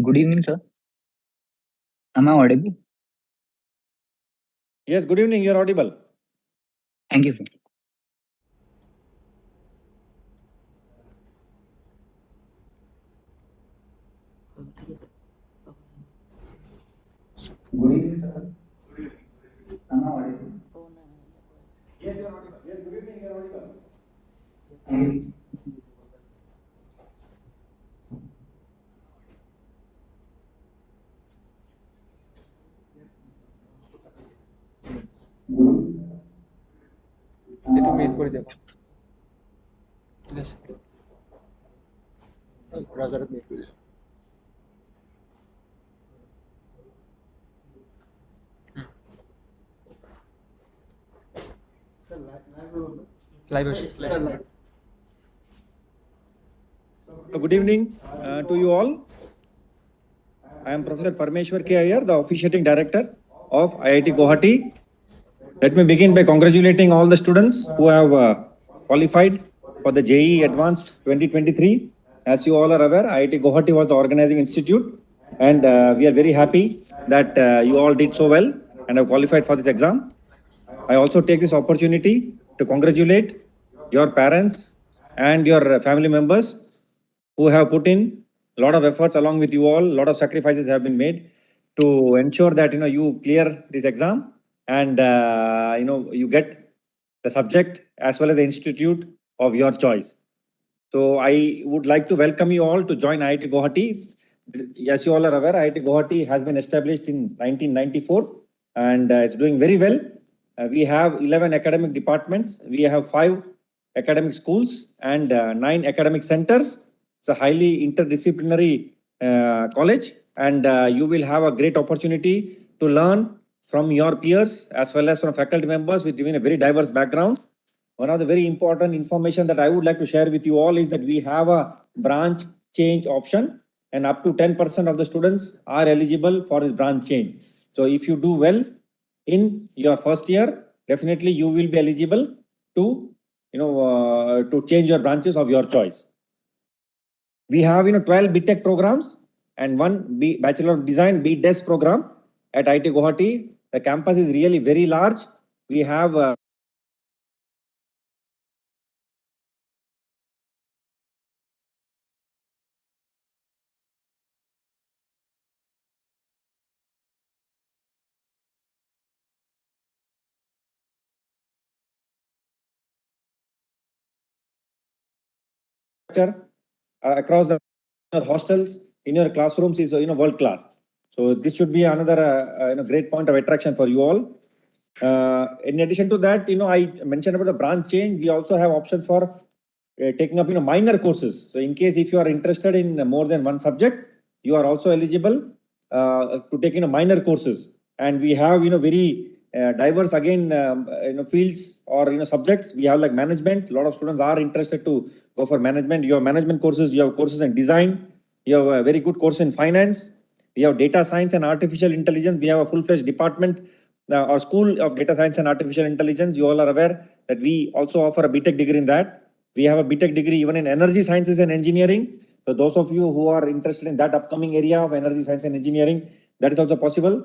Good evening, sir. Am I audible? Yes, good evening. You're audible. Thank you, sir. Good evening, sir. Am I audible? Yes, you're audible. Yes, good evening. You're audible. Thank you. একটু meet করে দেবো ঠিক আছে রাজার meet করে দেবো live আছে Good evening to you all. I am Professor Parmeshwar K. Iyer, the officiating director of IIT Guwahati. Let me begin by congratulating all the students who have qualified for the JEE Advanced 2023. As you all are aware, IIT Guwahati was the organizing institute, and we are very happy that you all did so well and have qualified for this exam. I also take this opportunity to congratulate your parents and your family members who have put in a lot of efforts along with you all. A lot of sacrifices have been made to ensure that you clear this exam and you get the subject as well as the institute of your choice. So I would like to welcome you all to join IIT Guwahati. As you all are aware, IIT Guwahati has been established in 1994 and it's doing very well. We have 11 academic departments. We have 5 academic schools and 9 academic centers. It's a highly interdisciplinary college, and you will have a great opportunity to learn from your peers as well as from faculty members with even a very diverse background. One of the very important information that I would like to share with you all is that we have a branch change option, and up to 10% of the students are eligible for this branch change. So if you do well in your first year, definitely you will be eligible to to change your branches of your choice. We have 12 BTech programs and one Bachelor of Design BDes program at IIT Guwahati. The campus is really very large. We have across the hostels in your classrooms is world class. So this should be another great point of attraction for you all. In addition to that, I mentioned about the branch change. We also have options for taking up minor courses. So in case if you are interested in more than one subject, you are also eligible to take minor courses. And we have very diverse again fields or subjects. We have like management. A lot of students are interested to go for management. You have management courses. You have courses in design. You have a very good course in finance. We have data science and artificial intelligence. We have a full-fledged department or school of data science and artificial intelligence. You all are aware that we also offer a BTech degree in that. We have a BTech degree even in energy sciences and engineering. So those of you who are interested in that upcoming area of energy science and engineering, that is also possible.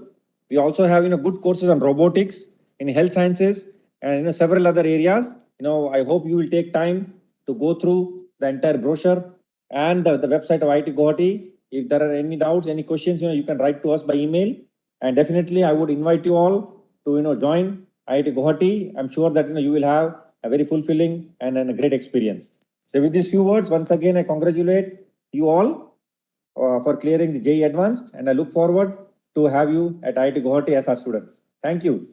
We also have good courses on robotics, in health sciences, and several other areas. I hope you will take time to go through the entire brochure and the website of IIT Guwahati. If there are any doubts, any questions, you can write to us by email. And definitely, I would invite you all to join IIT Guwahati. I'm sure that you will have a very fulfilling and a great experience. So with these few words, once again, I congratulate you all for clearing the JEE Advanced, and I look forward to have you at IIT Guwahati as our students. Thank you.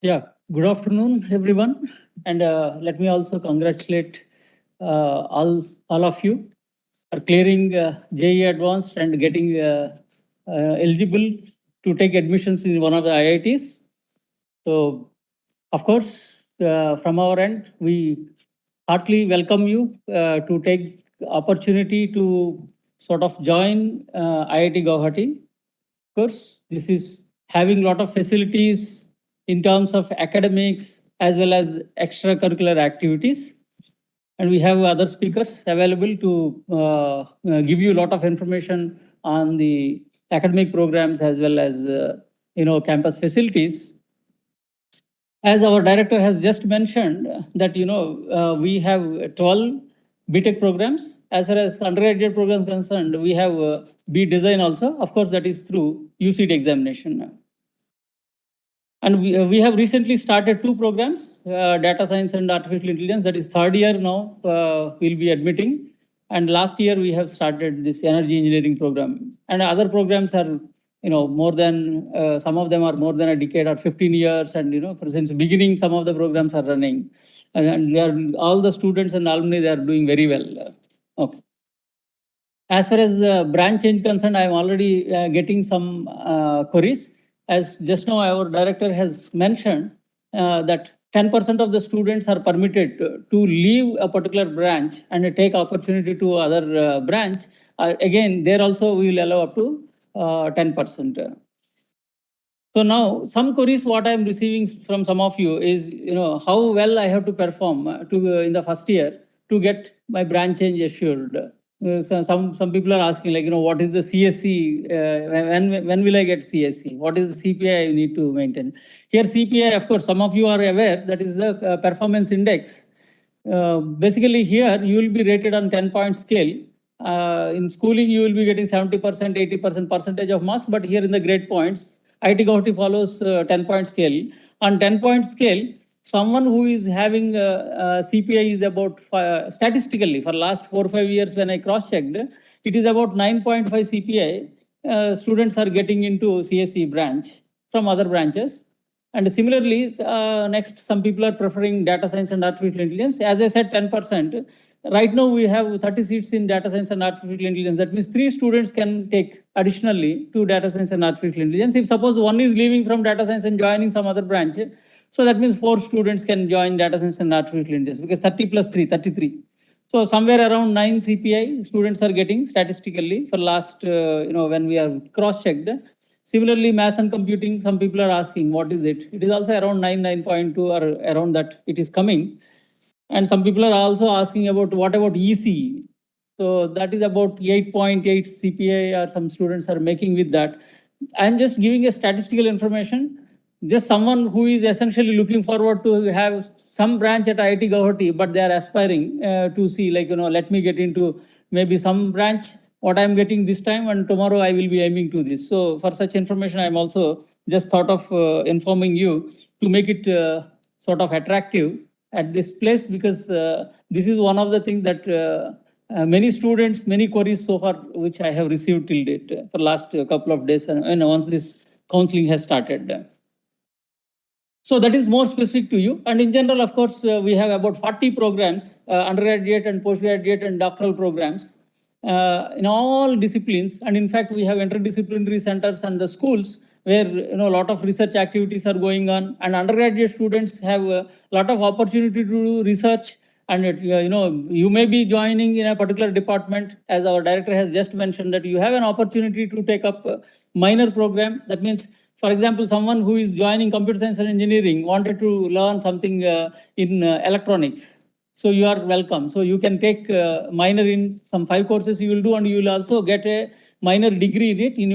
Yeah, good afternoon, everyone. And let me also congratulate all of you for clearing JEE Advanced and getting eligible to take admissions in one of the IITs. So, of course, from our end, we heartily welcome you to take opportunity to sort of join IIT Guwahati. Of course, this is having a lot of facilities in terms of academics as well as extracurricular activities. And we have other speakers available to give you a lot of information on the academic programs as well as campus facilities. As our director has just mentioned that we have 12 BTech programs. As far as undergraduate programs concerned, we have B design also. Of course, that is through UCT examination. And we have recently started two programs, data science and artificial intelligence. That is third year now we'll be admitting. And last year we have started this energy engineering program. And other programs are, more than, some of them are more than a decade or 15 years. And, since the beginning, some of the programs are running. And they are, all the students and alumni, they are doing very well. Okay. As far as branch change concerned, I am already getting some queries. As just now our director has mentioned that 10% of the students are permitted to leave a particular branch and take opportunity to other branch. Again, there also we will allow up to 10%. So now some queries what I am receiving from some of you is, how well I have to perform in the first year to get my branch change assured. So some people are asking like, what is the CSC? When will I get CSC? What is the CPI I need to maintain? Here CPI, of course, some of you are aware that is the performance index. Basically here you will be rated on 10-point scale. In schooling you will be getting 70%, 80% percentage of marks, but here in the grade points, IIT Guwahati follows 10-point scale. On 10-point scale, someone who is having CPI is about, statistically, for last 4 or 5 years when I cross-checked, it is about 9.5 CPI. Students are getting into CSE branch from other branches. And similarly, next, some people are preferring data science and artificial intelligence. As I said, 10%. Right now, we have 30 seats in data science and artificial intelligence. That means 3 students can take additionally to data science and artificial intelligence. If suppose one is leaving from data science and joining some other branch, so that means 4 students can join data science and artificial intelligence because 30 plus 3, 33. So somewhere around 9 CPI students are getting statistically for last, when we are cross-checked. Similarly, maths and computing, some people are asking, what is it? It is also around 9, 9.2 or around that it is coming. And some people are also asking about what about EC? So that is about 8.8 CPI or some students are making with that. I'm just giving a statistical information. Just someone who is essentially looking forward to have some branch at IIT Guwahati, but they are aspiring to see like, let me get into maybe some branch, what I'm getting this time, and tomorrow I will be aiming to this. So for such information, I'm also just thought of informing you to make it sort of attractive at this place, because this is one of the things that many students, many queries so far, which I have received till date for last couple of days, and once this counseling has started. So that is more specific to you. And in general, of course, we have about 40 programs, undergraduate and postgraduate and doctoral programs in all disciplines. And in fact, we have interdisciplinary centers and the schools where a lot of research activities are going on, and undergraduate students have a lot of opportunity to do research. And you may be joining in a particular department, as our director has just mentioned, that you have an opportunity to take up a minor program. That means, for example, someone who is joining computer science and engineering wanted to learn something in electronics. So you are welcome. So you can take minor in some 5 courses you will do, and you will also get a minor degree in it. In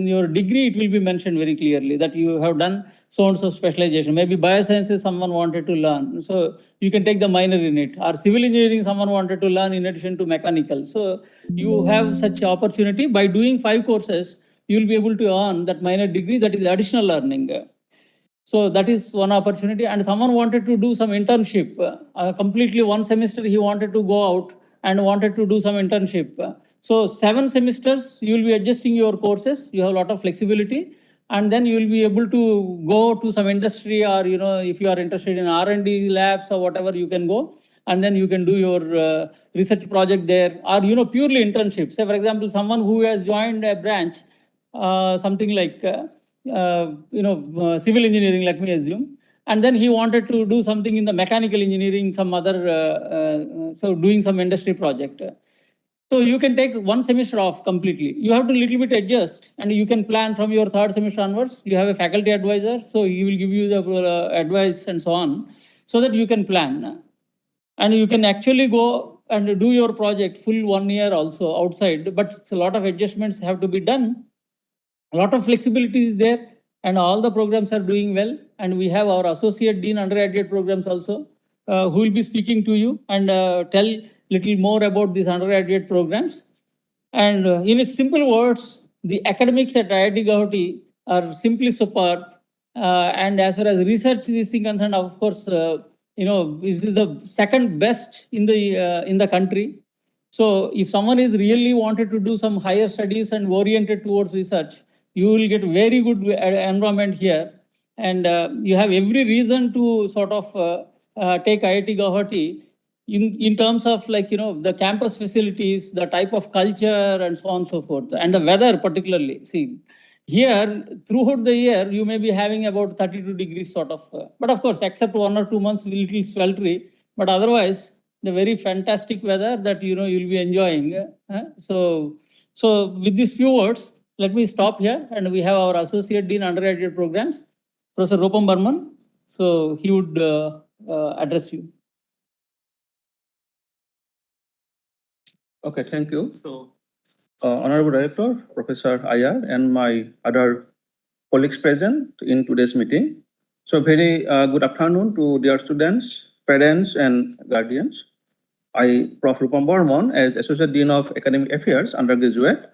your degree, it will be mentioned very clearly that you have done so-and-so specialization. Maybe biosciences someone wanted to learn, so you can take the minor in it. Or civil engineering someone wanted to learn in addition to mechanical. So you have such opportunity. By doing 5 courses, you will be able to earn that minor degree, that is additional learning. So that is one opportunity. And someone wanted to do some internship. Completely 1 semester he wanted to go out and wanted to do some internship. So 7 semesters, you will be adjusting your courses. You have a lot of flexibility. And then you will be able to go to some industry, or, if you are interested in R&D labs or whatever, you can go. And then you can do your research project there, or, purely internship. Say, for example, someone who has joined a branch, something like, civil engineering, let me assume. And then he wanted to do something in the mechanical engineering, some other, so doing some industry project. So you can take 1 semester off completely. You have to little bit adjust, and you can plan from your 3rd semester onwards. You have a faculty advisor, so he will give you the advice and so on, so that you can plan. and you can actually go and do your project full 1 year also outside, but it's a lot of adjustments have to be done. A lot of flexibility is there, and all the programs are doing well. And we have our associate dean undergraduate programs also, who will be speaking to you and tell little more about these undergraduate programs. And in its simple words, the academics at IIT Guwahati are simply superb. And as far as research is concerned, of course, this is the second best in the country. So if someone is really wanted to do some higher studies and oriented towards research, you will get very good environment here. And you have every reason to sort of take IIT Guwahati in terms of the campus facilities, the type of culture and so on and so forth, and the weather particularly. See, here throughout the year, you may be having about 32 degrees sort of, but of course, except 1 or 2 months, a little sweltery, but otherwise, the very fantastic weather that you'll be enjoying. So with these few words, let me stop here, and we have our Associate Dean Undergraduate Programs, Professor Rupam Burman. So he would address you. Okay, thank you. So, Honorable Director, Professor Iyer, and my other colleagues present in today's meeting. So, very good afternoon to dear students, parents, and guardians. I, Prof. Rupam Burman, as Associate Dean of Academic Affairs, undergraduate,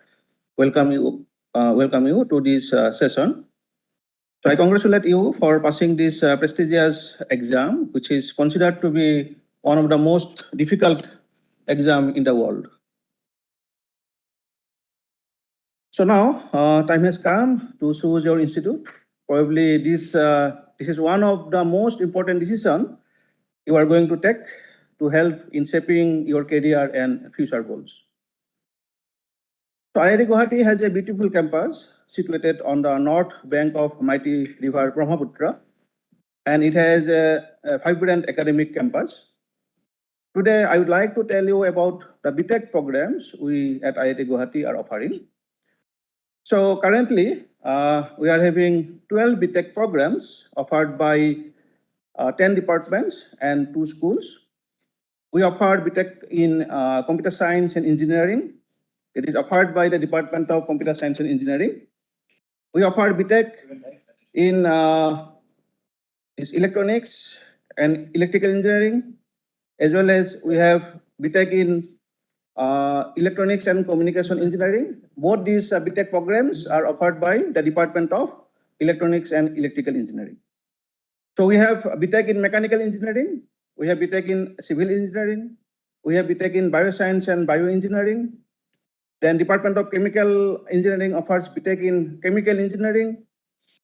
welcome you to this session. So, I congratulate you for passing this prestigious exam, which is considered to be one of the most difficult exam in the world. So now, time has come to choose your institute. Probably this is one of the most important decisions you are going to take to help in shaping your career and future goals. So IIT Guwahati has a beautiful campus situated on the north bank of mighty river Brahmaputra, and it has a vibrant academic campus. Today, I would like to tell you about the BTech programs we at IIT Guwahati are offering. So currently, we are having 12 BTech programs offered by 10 departments and 2 schools. We offer BTech in Computer Science and Engineering. It is offered by the Department of Computer Science and Engineering. We offer BTech in Electronics and Electrical Engineering, as well as we have BTech in Electronics and Communication Engineering. Both these BTech programs are offered by the Department of Electronics and Electrical Engineering. So we have BTech in Mechanical Engineering, we have BTech in Civil Engineering, we have BTech in Bioscience and Bioengineering. Then Department of Chemical Engineering offers BTech in Chemical Engineering.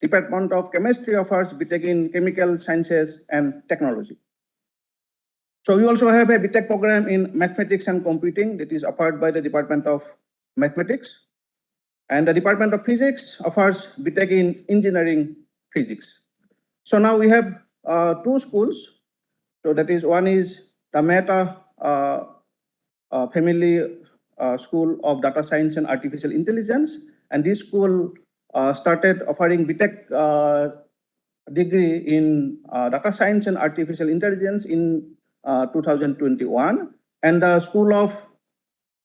Department of Chemistry offers BTech in Chemical Sciences and Technology. So we also have a BTech program in Mathematics and Computing that is offered by the Department of Mathematics. And the Department of Physics offers BTech in Engineering Physics. So now we have 2 schools. So that is, one is the Mehta Family School of Data Science and Artificial Intelligence. And this school started offering BTech degree in Data Science and Artificial Intelligence in 2021, and the School of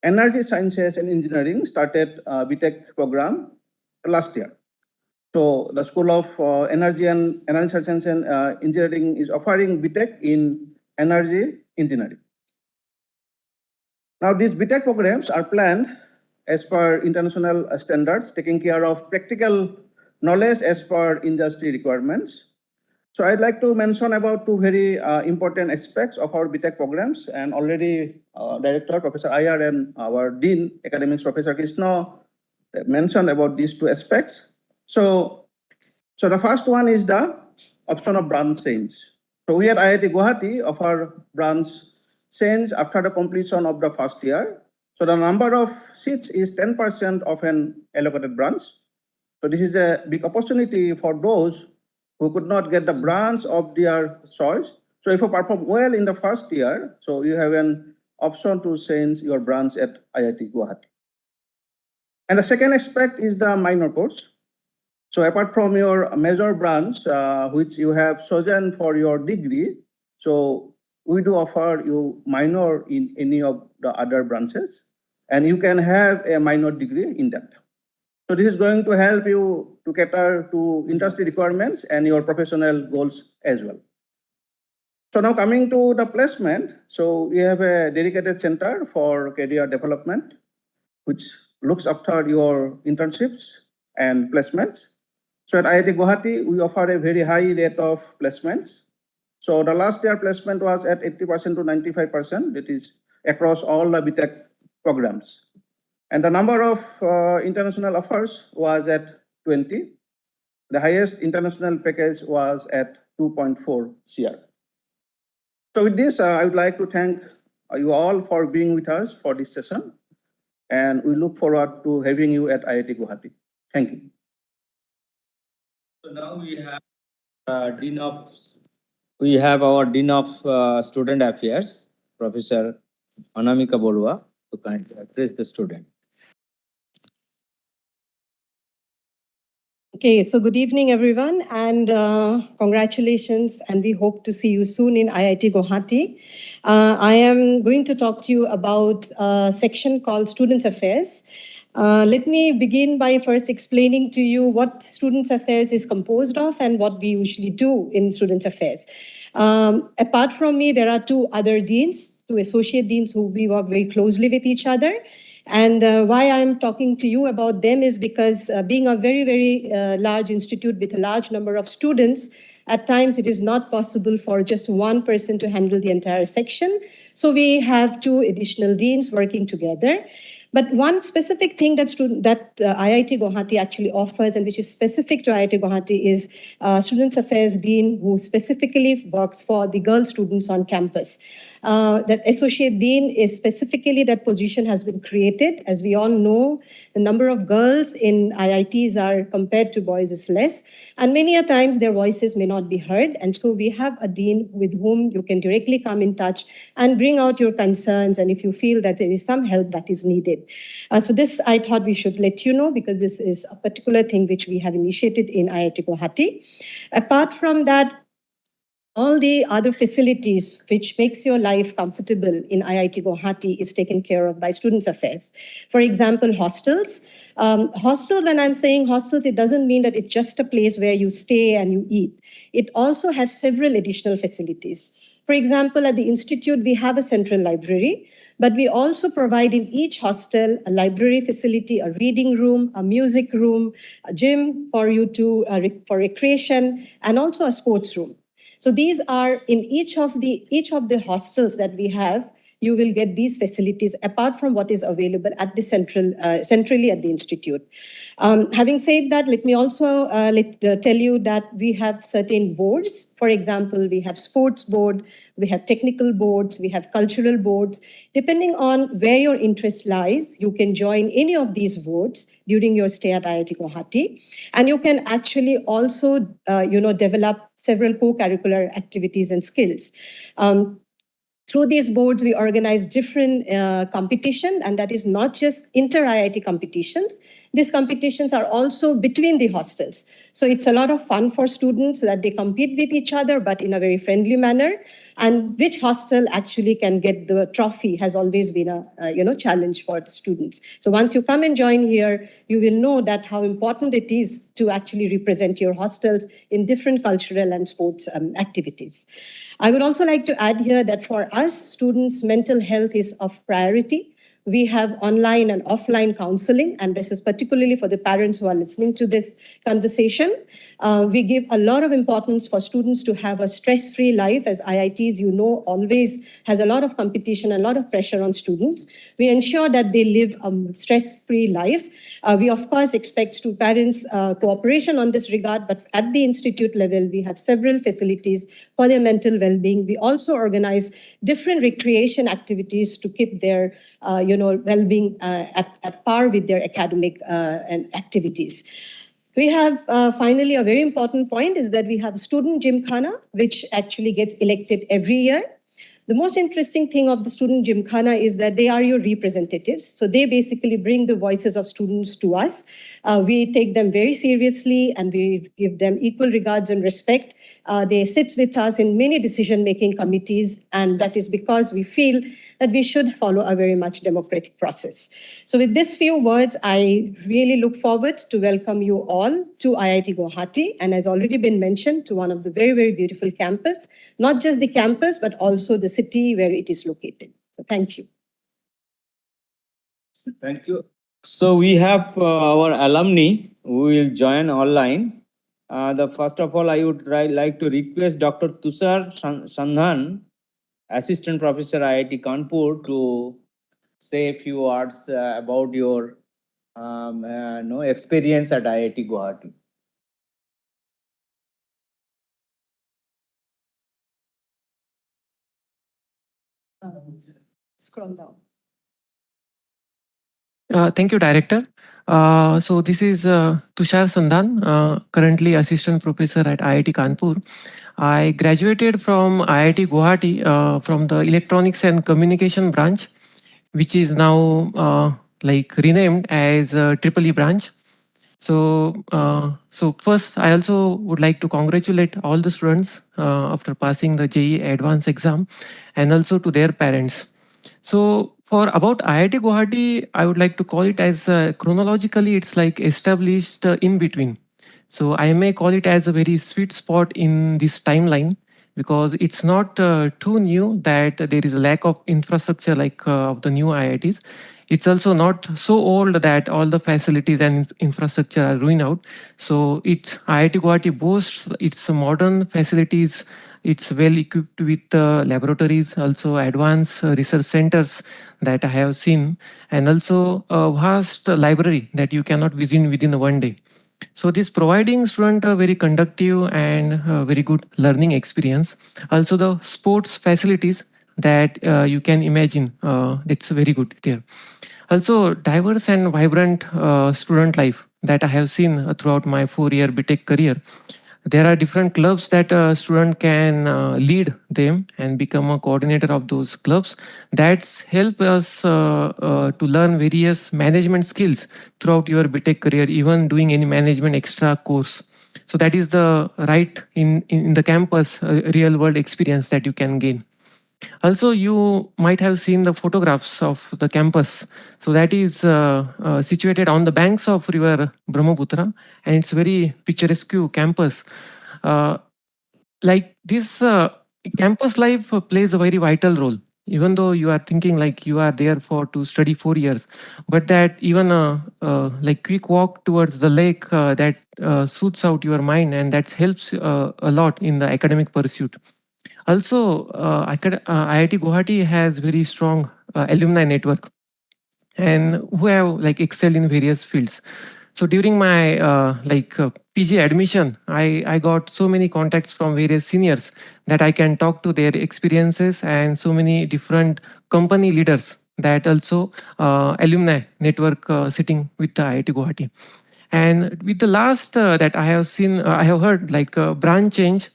Energy Sciences and Engineering started BTech program last year. So the School of Energy and Energy Sciences and Engineering is offering BTech in Energy Engineering. Now these BTech programs are planned as per international standards, taking care of practical knowledge as per industry requirements. So I'd like to mention about 2 very important aspects of our BTech programs, and already Director Professor Iyer and our Dean Academics Professor Krishna mentioned about these 2 aspects. So the first one is the option of branch change. So we at IIT Guwahati offer branch change after the completion of the first year. So the number of seats is 10% of an allocated branch. So this is a big opportunity for those who could not get the branch of their choice. So if you perform well in the first year, so you have an option to change your branch at IIT Guwahati. And the second aspect is the minor course. So apart from your major branch, which you have chosen for your degree, so we do offer you minor in any of the other branches, and you can have a minor degree in that. So this is going to help you to cater to industry requirements and your professional goals as well. So now coming to the placement, so we have a dedicated center for career development, which looks after your internships and placements. So at IIT Guwahati, we offer a very high rate of placements. So the last year placement was at 80% to 95%, that is across all the BTech programs. And the number of international offers was at 20. The highest international package was at 2.4 CR. So with this, I would like to thank you all for being with us for this session. And we look forward to having you at IIT Guwahati. Thank you. So now we have our Dean of Student Affairs, Professor Anamika Bolua, to kindly address the student. Okay, so good evening, everyone, and congratulations, and we hope to see you soon in IIT Guwahati. I am going to talk to you about a section called Students Affairs. Let me begin by first explaining to you what Students Affairs is composed of and what we usually do in Students Affairs. Apart from me, there are two other deans, two associate deans who we work very closely with each other. And why I'm talking to you about them is because being a very, very large institute with a large number of students, at times it is not possible for just one person to handle the entire section. So we have two additional deans working together. But one specific thing that IIT Guwahati actually offers, and which is specific to IIT Guwahati, is Students Affairs Dean, who specifically works for the girl students on campus. That associate dean is specifically, that position has been created. As we all know, the number of girls in IITs are compared to boys is less, and many a times their voices may not be heard. And so we have a dean with whom you can directly come in touch and bring out your concerns, and if you feel that there is some help that is needed. So this, I thought we should let you know, because this is a particular thing which we have initiated in IIT Guwahati. Apart from that, all the other facilities which makes your life comfortable in IIT Guwahati is taken care of by Students Affairs. For example, hostels. Hostels, when I'm saying hostels, it doesn't mean that it's just a place where you stay and you eat. It also has several additional facilities. For example, at the institute, we have a central library, but we also provide in each hostel a library facility, a reading room, a music room, a gym for you to for recreation, and also a sports room. So these are in each of the hostels that we have. You will get these facilities apart from what is available at the centrally at the institute. Having said that, let me also tell you that we have certain boards. For example, we have sports board, we have technical boards, we have cultural boards. Depending on where your interest lies, you can join any of these boards during your stay at IIT Guwahati, and you can actually also develop several co-curricular activities and skills. Through these boards, we organize different competition, and that is not just inter-IIT competitions. These competitions are also between the hostels. So it's a lot of fun for students that they compete with each other, but in a very friendly manner. And which hostel actually can get the trophy has always been a challenge for the students. So once you come and join here, you will know that how important it is to actually represent your hostels in different cultural and sports activities. I would also like to add here that for us, students' mental health is of priority. We have online and offline counseling, and this is particularly for the parents who are listening to this conversation. We give a lot of importance for students to have a stress-free life, as IITs, always has a lot of competition, a lot of pressure on students. We ensure that they live a stress-free life. We, of course, expect parents' cooperation on this regard, but at the institute level, we have several facilities for their mental well-being. We also organize different recreation activities to keep their well-being at par with their academic activities. We have finally a very important point is that we have student gymkhana, which actually gets elected every year. The most interesting thing of the student Gymkhana is that they are your representatives. So they basically bring the voices of students to us. We take them very seriously and we give them equal regards and respect. They sit with us in many decision-making committees, and that is because we feel that we should follow a very much democratic process. So with these few words, I really look forward to welcome you all to IIT Guwahati, and as already been mentioned, to one of the very, very beautiful campus, not just the campus, but also the city where it is located. So thank you. Thank you. So we have our alumni who will join online. The first of all, I would like to request Dr. Tushar Sandhan, Assistant Professor IIT Kanpur, to say a few words about your experience at IIT Guwahati. Scroll down. Thank you, Director. So this is Tushar Sandhan, currently Assistant Professor at IIT Kanpur. I graduated from IIT Guwahati from the Electronics and Communication branch, which is now like renamed as Triple E branch. So, so first, I also would like to congratulate all the students after passing the JEE Advanced exam, and also to their parents. So for about IIT Guwahati, I would like to call it as chronologically, it's like established in between. So I may call it as a very sweet spot in this timeline, because it's not too new that there is a lack of infrastructure like of the new IITs. It's also not so old that all the facilities and infrastructure are ruined out. So IIT Guwahati boasts its modern facilities. It's well equipped with laboratories, also advanced research centers that I have seen, and also a vast library that you cannot visit within one day. So this providing student a very conductive and very good learning experience. Also the sports facilities that you can imagine, it's very good there. Also diverse and vibrant student life that I have seen throughout my 4-year BTech career. There are different clubs that a student can lead them and become a coordinator of those clubs. That's help us to learn various management skills throughout your BTech career, even doing any management extra course. So that is the right in the campus real world experience that you can gain. Also, you might have seen the photographs of the campus. So that is situated on the banks of river Brahmaputra, and it's very picturesque campus. Like this campus life plays a very vital role. Even though you are thinking like you are there for to study 4 years, but that even like quick walk towards the lake that suits out your mind, and that helps a lot in the academic pursuit. Also, IIT Guwahati has very strong alumni network, and who have like excelled in various fields. So during my PG admission, I got so many contacts from various seniors that I can talk to their experiences, and so many different company leaders that also alumni network sitting with the IIT Guwahati. And with the last that I have seen, I have heard like branch change,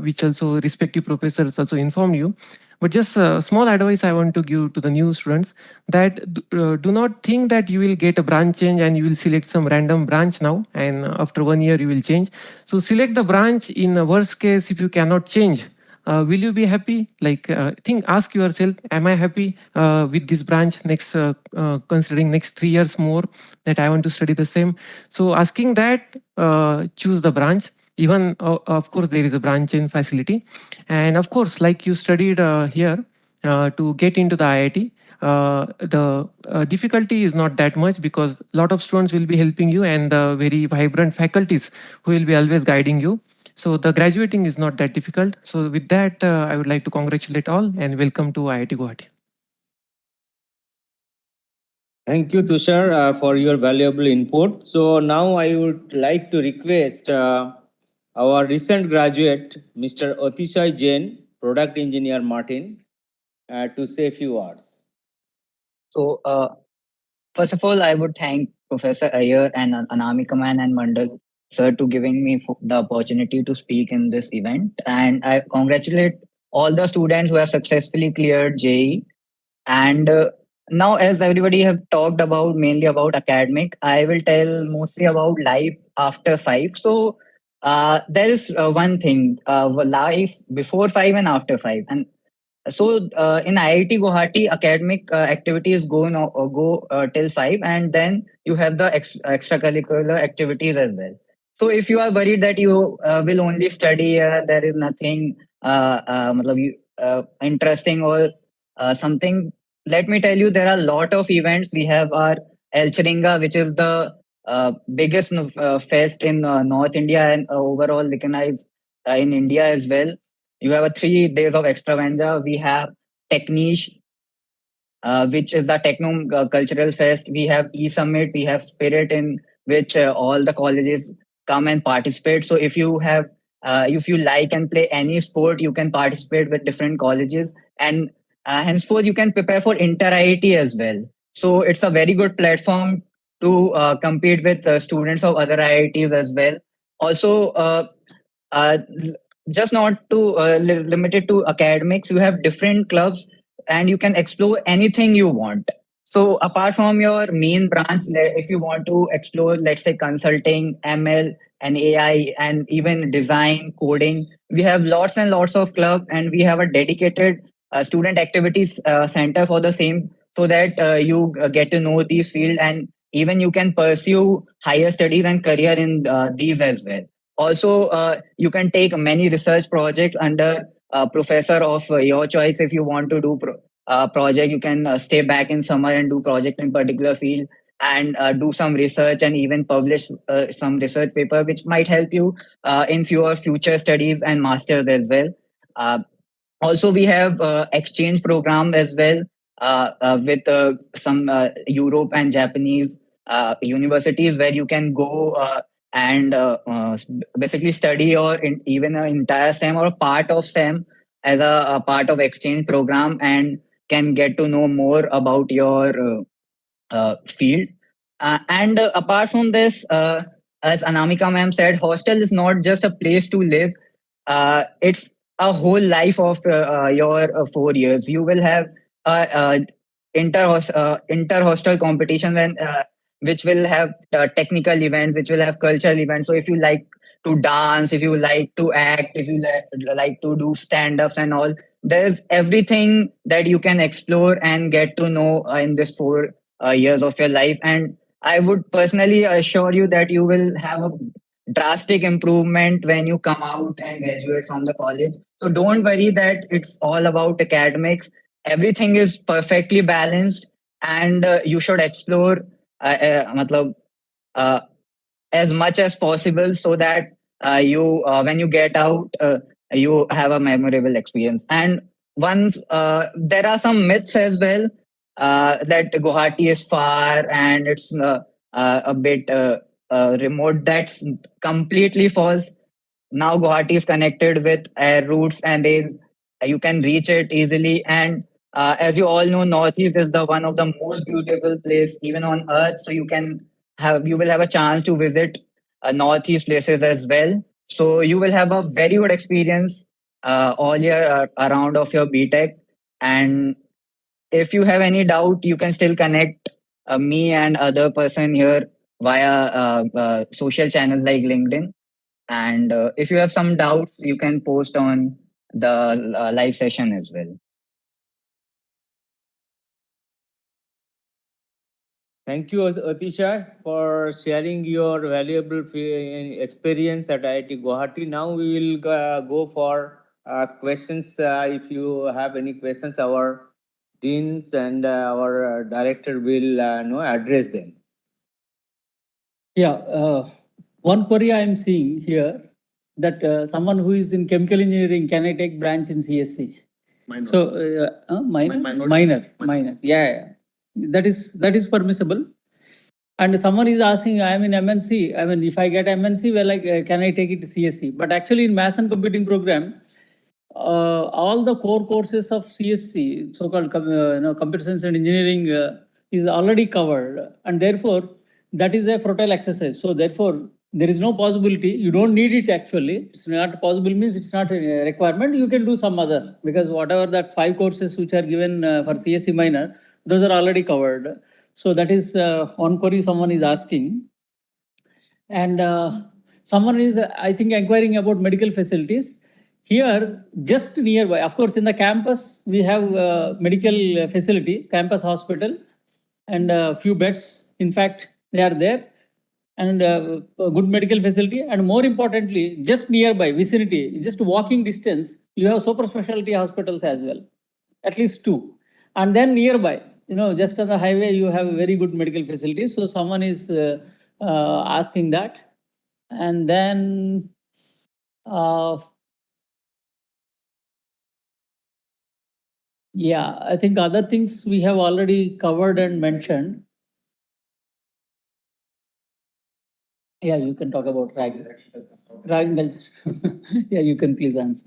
which also respective professors also informed you. But just a small advice I want to give to the new students, that do not think that you will get a branch change and you will select some random branch now, and after 1 year you will change. So select the branch. In the worst case, if you cannot change, will you be happy? Like ask yourself, am I happy with this branch next, considering next 3 years more that I want to study the same? So asking that, choose the branch. Even of course there is a branch in facility, and of course like you studied here to get into the IIT. The difficulty is not that much, because a lot of students will be helping you, and the very vibrant faculties who will be always guiding you. So the graduating is not that difficult. So with that, I would like to congratulate all and welcome to IIT Guwahati. Thank you, Tushar, for your valuable input. So now I would like to request our recent graduate, Mr. Atishay Jain, Product Engineer Martin, to say a few words. So, first of all, I would thank Professor Iyer and Anamika Man and Mandal sir to giving me the opportunity to speak in this event, and I congratulate all the students who have successfully cleared JEE. And now, as everybody have talked about mainly about academic, I will tell mostly about life after five. So there is one thing, life before five and after five. And so in IIT Guwahati, academic activities go till five, and then you have the extracurricular activities as well. So if you are worried that you will only study, there is nothing interesting or something. Let me tell you, there are a lot of events. We have our El Chiringa, which is the biggest fest in North India and overall recognized in India as well. You have a 3 days of extravaganza. We have Techniche, which is the Techno Cultural Fest. We have E-Summit. We have Spirit, in which all the colleges come and participate. So if you like and play any sport, you can participate with different colleges, and henceforth you can prepare for inter-IIT as well. So it's a very good platform to compete with students of other IITs as well. Also, uh, just not to limited to academics, you have different clubs and you can explore anything you want. So apart from your main branch, if you want to explore, let's say, consulting, ML and AI, and even design, coding, we have lots and lots of club, and we have a dedicated student activities center for the same, so that you get to know these field, and even you can pursue higher studies and career in these as well. Also, you can take many research projects under professor of your choice. If you want to do project, you can stay back in summer and do project in particular field, and do some research and even publish some research paper which might help you in your future studies and masters as well. Uh, Also, we have exchange program as well with some Europe and Japanese universities, where you can go and basically study, or even an entire SEM or a part of SEM as a part of exchange program, and can get to know more about your field. And apart from this, as Anamika ma'am said, hostel is not just a place to live. It's a whole life of your 4 years. You will have inter hostel competition, which will have technical events, which will have cultural events. So if you like to dance, if you like to act, if you like to do stand ups and all, there's everything that you can explore and get to know in this 4 years of your life. And I would personally assure you that you will have a drastic improvement when you come out and graduate from the college. So don't worry that it's all about academics. Everything is perfectly balanced, and you should explore matlab, uh, as much as possible, so that you when you get out, you have a memorable experience. And once there are some myths as well, that Guwahati is far and it's a bit remote. That's completely false. Now Guwahati is connected with air routes, and you can reach it easily. And as you all know, Northeast is the one of the most beautiful place even on earth. So you will have a chance to visit Northeast places as well. So you will have a very good experience all year around of your BTech. And if you have any doubt, you can still connect me and other person here via social channels like LinkedIn. And if you have some doubts, you can post on the live session as well. Thank you, Atisha, for sharing your valuable experience at IIT Guwahati. Now we will go for questions. If you have any questions, our deans and our director will address them. Yeah, one query I am seeing here, that someone who is in chemical engineering, can I take branch in CSC? Minor. So minor. Yeah, that is permissible. And someone is asking, I am in MNC. I mean, if I get MNC, well, like, can I take it to CSC? But actually, in mass and computing program, all the core courses of CSC, so-called computer science and engineering, is already covered, and therefore that is a fertile exercise. So therefore, there is no possibility. You don't need it actually. It's not possible means it's not a requirement. You can do some other, because whatever that 5 courses which are given for CSE minor, those are already covered. So that is one query someone is asking. And someone is, I think, inquiring about medical facilities. Here, just nearby, of course, in the campus, we have medical facility, campus hospital, and a few beds. In fact, they are there, and a good medical facility. And more importantly, just nearby, vicinity, just walking distance, you have super specialty hospitals as well, at least 2. And then nearby, just on the highway, you have very good medical facilities. So someone is asking that. And then yeah, I think other things we have already covered and mentioned. Yeah, you can talk about ragging. Yeah, you can please answer.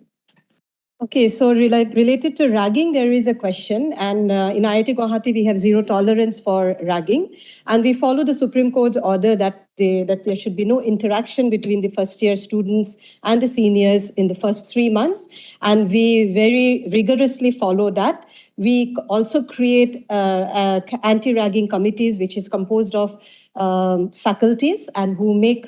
Okay, so related to ragging, there is a question. And in IIT Guwahati, we have zero tolerance for ragging. And we follow the Supreme Court's order that there should be no interaction between the first-year students and the seniors in the first 3 months. And we very rigorously follow that. We also create anti-ragging committees, which is composed of faculties and who make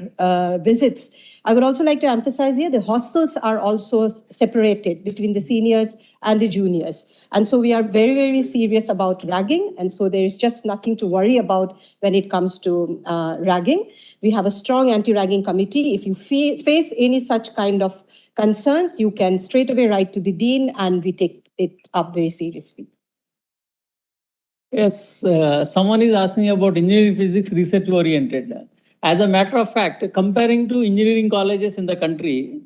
visits. I would also like to emphasize here, the hostels are also separated between the seniors and the juniors. And so we are very, very serious about ragging. And so there is just nothing to worry about when it comes to ragging. We have a strong anti-ragging committee. If you face any such kind of concerns, you can straight away write to the dean, and we take it up very seriously. Yes, someone is asking about engineering physics research oriented. As a matter of fact, comparing to engineering colleges in the country,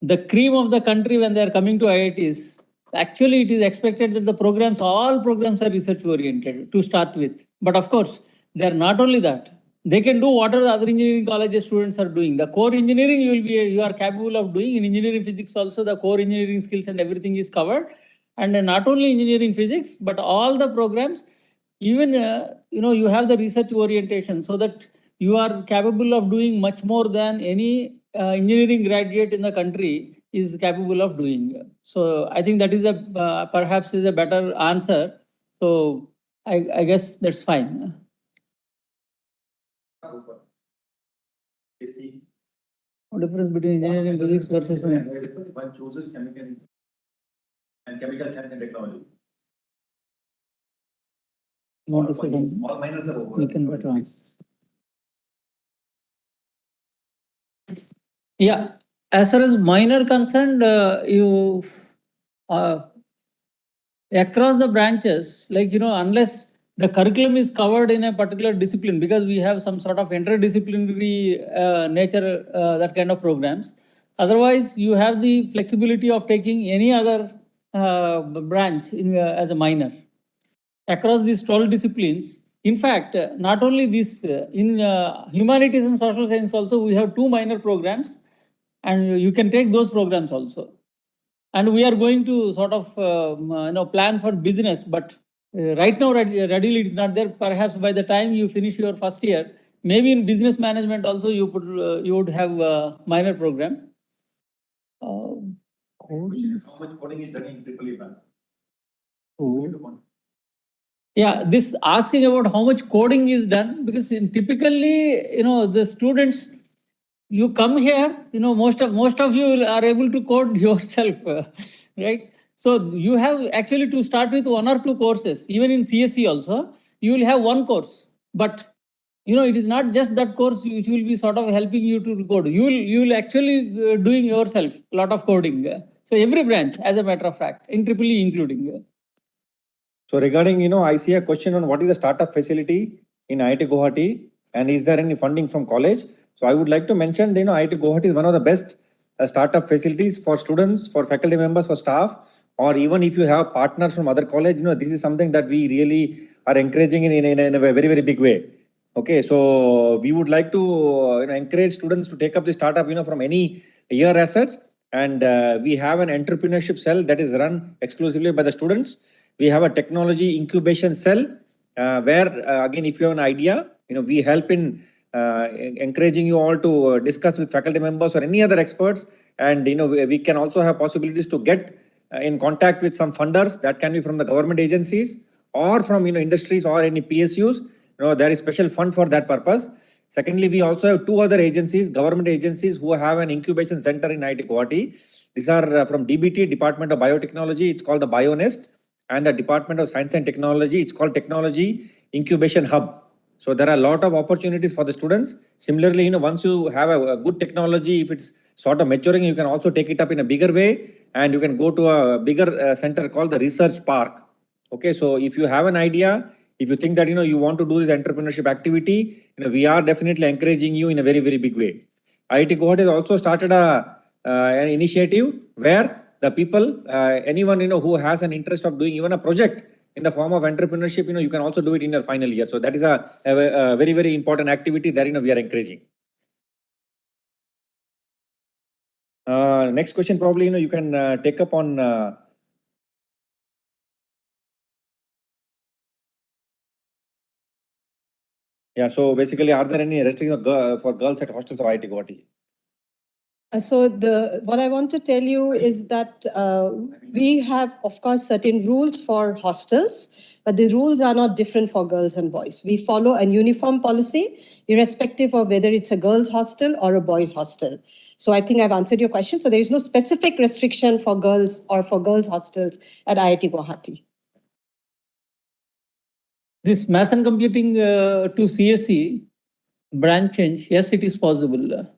the cream of the country when they are coming to IITs, actually it is expected that all programs are research oriented to start with. But of course, they are not only that. They can do whatever the other engineering colleges students are doing. The core engineering you are capable of doing. In engineering physics also, the core engineering skills and everything is covered. And not only engineering physics, but all the programs, even you have the research orientation, so that you are capable of doing much more than any engineering graduate in the country is capable of doing. So I think that is perhaps is a better answer. So I guess that's fine. What difference between engineering physics versus one chooses chemical science and technology? Want to say something? All minors are over. You can better answer. Yeah, as far as minor concerned, you across the branches, like unless the curriculum is covered in a particular discipline, because we have some sort of interdisciplinary nature, that kind of programs. Otherwise, you have the flexibility of taking any other branch as a minor. Across these 12 disciplines, in fact, not only this, in humanities and social science also, we have 2 minor programs, and you can take those programs also. And we are going to sort of plan for business, but right now readily it's not there. Perhaps by the time you finish your first year, maybe in business management also you would have a minor program. How much coding is done in EEE? Yeah, this asking about how much coding is done, because typically, the students, you come here, most of you are able to code yourself, right? So you have actually to start with 1 or 2 courses. Even in CSE also, you will have 1 course, but it is not just that course which will be sort of helping you to code. You will actually doing yourself a lot of coding. So every branch, as a matter of fact, in EEE including. So regarding, I see a question on what is the startup facility in IIT Guwahati, and is there any funding from college? So I would like to mention, IIT Guwahati is one of the best startup facilities for students, for faculty members, for staff, or even if you have partners from other college, this is something that we really are encouraging in a very, very big way. Okay, so we would like to encourage students to take up the startup, from any year as such. And we have an entrepreneurship cell that is run exclusively by the students. We have a technology incubation cell where, again, if you have an idea, we help in encouraging you all to discuss with faculty members or any other experts. And we can also have possibilities to get in contact with some funders that can be from the government agencies or from industries or any PSUs. There is special fund for that purpose. Secondly, we also have two other agencies, government agencies, who have an incubation center in IIT Guwahati. These are from DBT, Department of Biotechnology. It's called the BioNest, and the Department of Science and Technology. It's called Technology Incubation Hub. So there are a lot of opportunities for the students. Similarly, once you have a good technology, if it's sort of maturing, you can also take it up in a bigger way, and you can go to a bigger center called the Research Park. Okay, so if you have an idea, if you think that you want to do this entrepreneurship activity, we are definitely encouraging you in a very, very big way. IIT Guwahati has also started an initiative where the people, anyone who has an interest of doing even a project in the form of entrepreneurship, you can also do it in your final year. So that is a very, very important activity that we are encouraging. Next question, probably you can take up on. Yeah, so basically, are there any restrictions for girls at hostels of IIT Guwahati? So what I want to tell you is that we have, of course, certain rules for hostels, but the rules are not different for girls and boys. We follow a uniform policy, irrespective of whether it's a girls' hostel or a boys' hostel. So I think I've answered your question. So there is no specific restriction for girls or for girls' hostels at IIT Guwahati. This mass and computing to CSE branch change, yes, it is possible. That's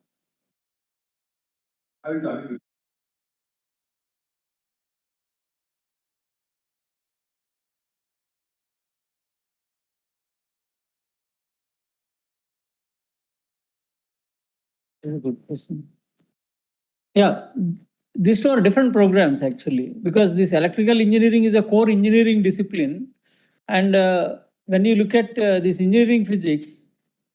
a good question. Yeah, these two are different programs actually, because this electrical engineering is a core engineering discipline. And when you look at this engineering physics,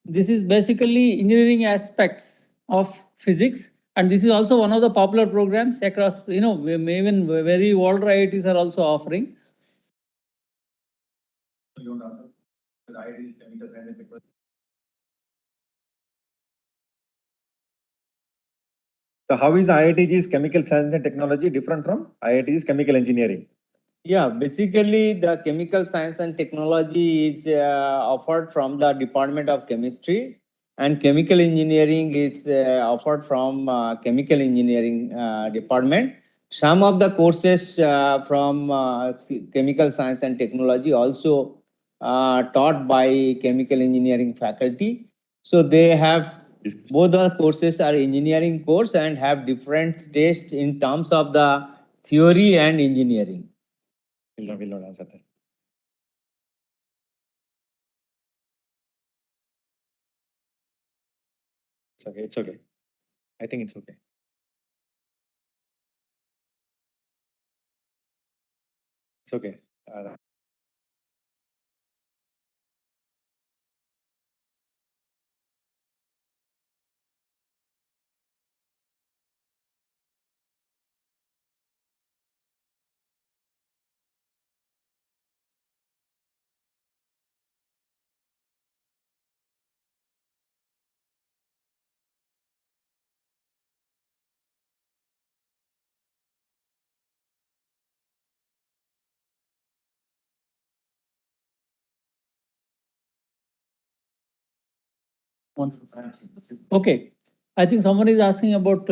this is basically engineering aspects of physics. And this is also one of the popular programs across, even very old IITs are also offering. So how is IITG's chemical science and technology different from IITG's chemical engineering? Yeah, basically the chemical science and technology is offered from the Department of Chemistry, and chemical engineering is offered from chemical engineering department. Some of the courses from chemical science and technology also taught by chemical engineering faculty. So they have both the courses are engineering course and have different tests in terms of the theory and engineering. Will not answer that. It's okay. It's okay. I think it's okay. It's okay. Okay, I think someone is asking about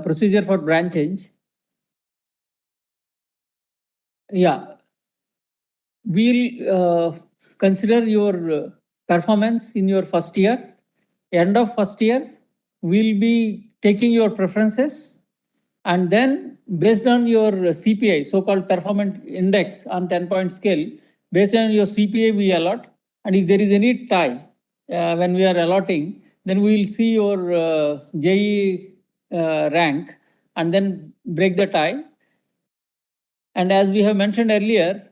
procedure for branch change. Yeah, we'll consider your performance in your first year. End of first year, we'll be taking your preferences, and then based on your CPI, so-called performance index on 10-point scale, based on your CPI we allot, and if there is any tie when we are allotting, then we will see your JE rank and then break the tie. And as we have mentioned earlier,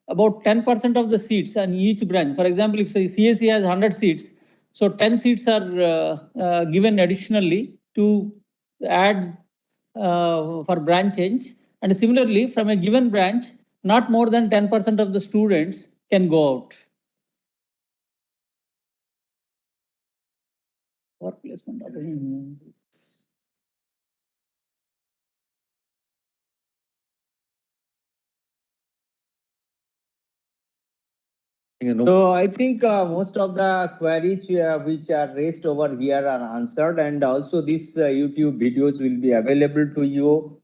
about 10% of the seats on each branch, for example, if say CSE has 100 seats, so 10 seats are given additionally to add for branch change. And similarly, from a given branch, not more than 10% of the students can go out. For placement opportunities. So I think most of the queries which are raised over here are answered, and also these YouTube videos will be available to you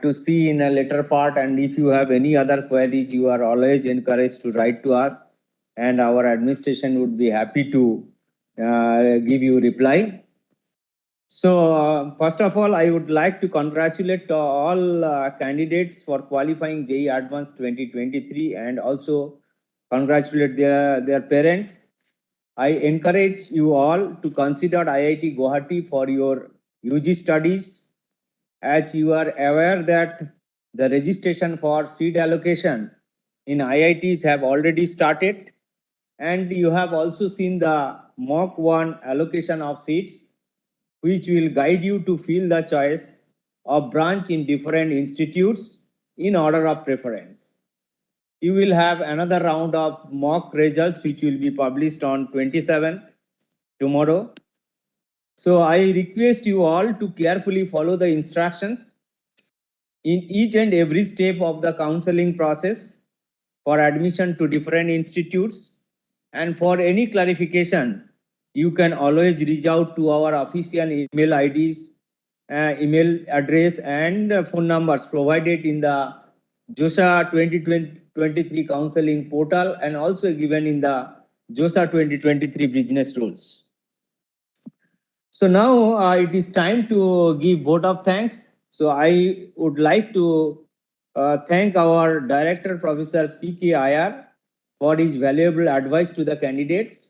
to see in a later part. And if you have any other queries, you are always encouraged to write to us, and our administration would be happy to give you reply. So first of all, I would like to congratulate all candidates for qualifying JEE Advanced 2023, and also congratulate their parents. I encourage you all to consider IIT Guwahati for your UG studies, as you are aware that the registration for seat allocation in IITs have already started, and you have also seen the mock 1 allocation of seats, which will guide you to fill the choice of branch in different institutes in order of preference. You will have another round of mock results which will be published on 27th, tomorrow. So I request you all to carefully follow the instructions in each and every step of the counseling process for admission to different institutes. And for any clarification, you can always reach out to our official email IDs, email address, and phone numbers provided in the JOSA 2023 counseling portal, and also given in the JOSA 2023 business rules. So now it is time to give vote of thanks. So I would like to thank our director, Professor P.K. Iyer, for his valuable advice to the candidates.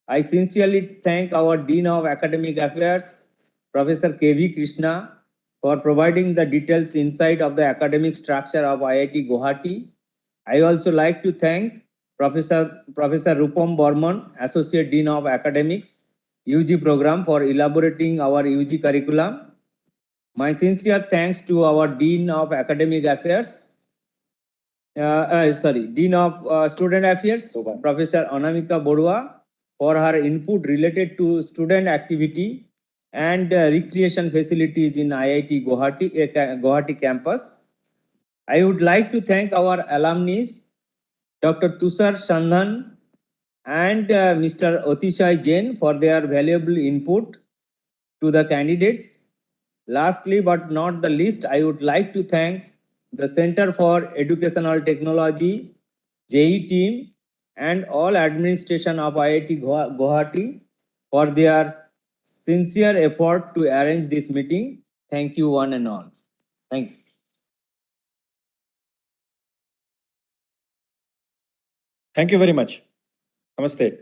I sincerely thank our Dean of Academic Affairs, Professor K.V. Krishna, for providing the details insight of the academic structure of IIT Guwahati. I also like to thank Professor Rupam Borman, Associate Dean of Academics, UG program, for elaborating our UG curriculum. My sincere thanks to our Dean of Academic Affairs, Dean of Student Affairs, Professor Anamika Borua, for her input related to student activity and recreation facilities in IIT Guwahati campus. I would like to thank our alumni, Dr. Tushar Sandhan and Mr. Otishai Jain, for their valuable input to the candidates. Lastly, but not the least, I would like to thank the Center for Educational Technology, JEE team, and all administration of IIT Guwahati for their sincere effort to arrange this meeting. Thank you, one and all. Thank you. Thank you very much. Namaste.